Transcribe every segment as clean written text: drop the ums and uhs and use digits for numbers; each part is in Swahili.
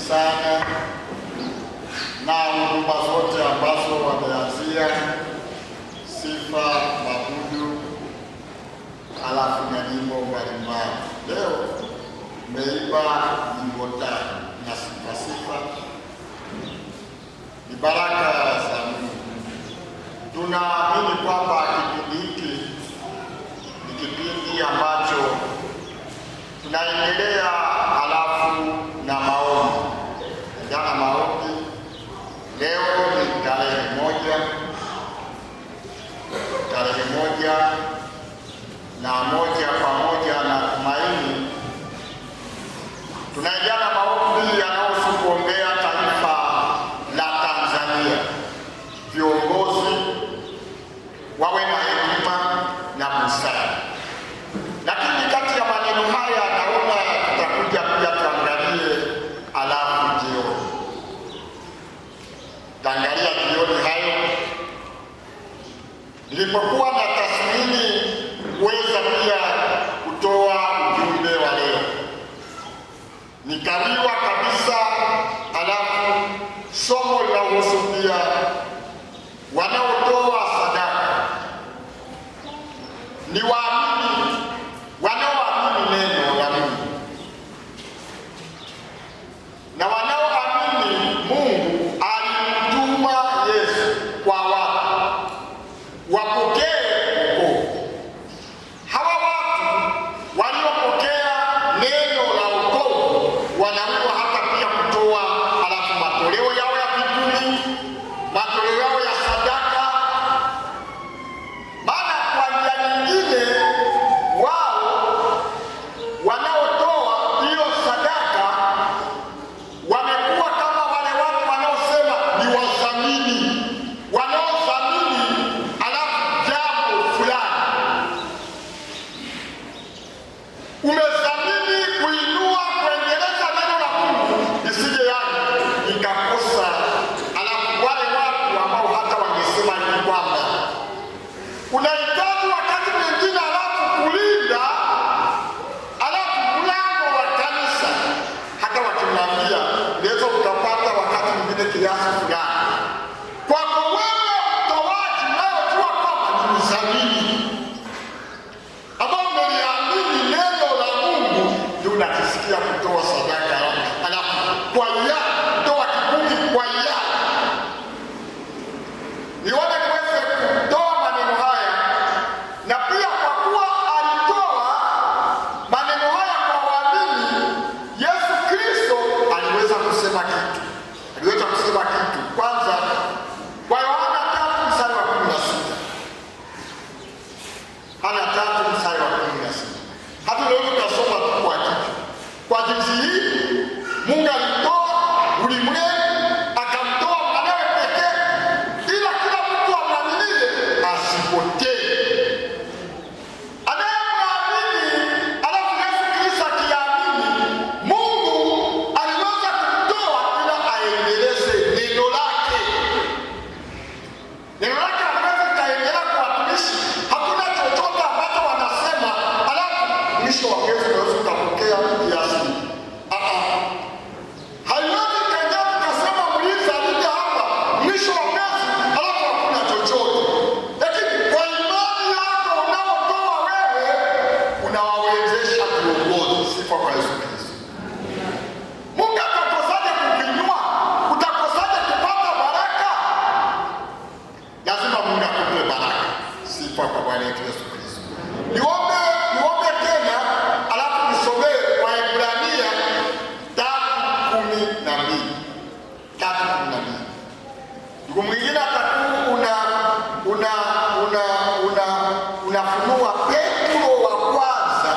sana na huduma zote ambazo wameanzia sifa, mabudu, alafu na nyimbo mbalimbali. Leo tumeimba nyimbo tano na sifa. Ni baraka za Mungu. Tunaamini kwamba kipindi hiki ni kipindi ambacho tunaendelea halafu na maombi. Jana maombi, leo ni tarehe moja na moja pamoja na Tumaini, tunaendelea maombi yanayohusu kuombea taifa la Tanzania. Viongozi wawe na hekima na busara. Lakini kati ya maneno haya naona tutakuja pia tuangalie alafu jioni. Tangalia jioni hayo. Nilipokuwa na tathmini kuweza pia kutoa ujumbe wa leo, nikawiwa kabisa, alafu somo linahusu pia wanaotoa sadaka ni waamini, wanaoamini neno la Mungu na wanaoamini Mungu alimtuma Yesu kwa watu wapokee wokovu. Hawa watu waliopokea neno la wokovu wanaamua hata pia kutoa alafu matoleo yao ya mbinguni, matoleo yao ya sadaka. Maana kwa njia nyingine wao wanaotoa hiyo sadaka wamekuwa kama wale watu wanaosema ni wadhamini, wanaodhamini alafu jambo fulani. Umedhamini kuinua, kuendeleza neno la Mungu isije yani ikakosa, alafu wale watu ambao hata wangesema ni kwamba unahitaji wakati mwingine alafu kulinda alafu mlango wa kanisa, hata wakimwambia unaweza ukapata wakati mwingine kiasi fulani kwako wewe mtoaji unayojua kwamba ni mdhamini ambao umeliamini neno la Mungu, ndio unakisikia kutoa sadaka alafu kwa ya toa kikundi kwa ya nione kuweze kutoa maneno haya. Na pia kwa kuwa alitoa maneno haya kwa waamini, Yesu Kristo aliweza kusema kitu. Kwanza kwa Yohana 3 mstari wa 16. Yohana 3 mstari wa 16. Hata leo tutasoma tu kwa kitu. Kwa jinsi hii Mungu alitoa ulimwengu akamtoa mwanawe pekee, ila kila mtu amwaminie asipotee. Anayemwamini alafu Yesu Kristo akiamini, Mungu aliweza kumtoa ila aendeleze neno lake. Neno lake aliweza kaendelea kwa watumishi. Hakuna chochote ambacho wanasema alafu mwisho wa mwezi unaweza ukapokea kiasi. Haiwezi kaja tukasema mlinzi alija hapa mwisho wa mwezi alafu hakuna chochote. Lakini kwa imani yako unaotoa wewe unawawezesha viongozi. Sifa kwa Yesu Kristo. Mungu atakosaje kukuinua? Utakosaje kupata baraka? Lazima Mungu akupe baraka. Sifa kwa Bwana wetu Yesu Kristo. Niombe tena alafu nisomee Waebrania 3:12. Ndugu mwingine atakuwa unafunua Petro wa kwanza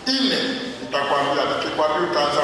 4. Nitakwambia, nikikwambia utaanza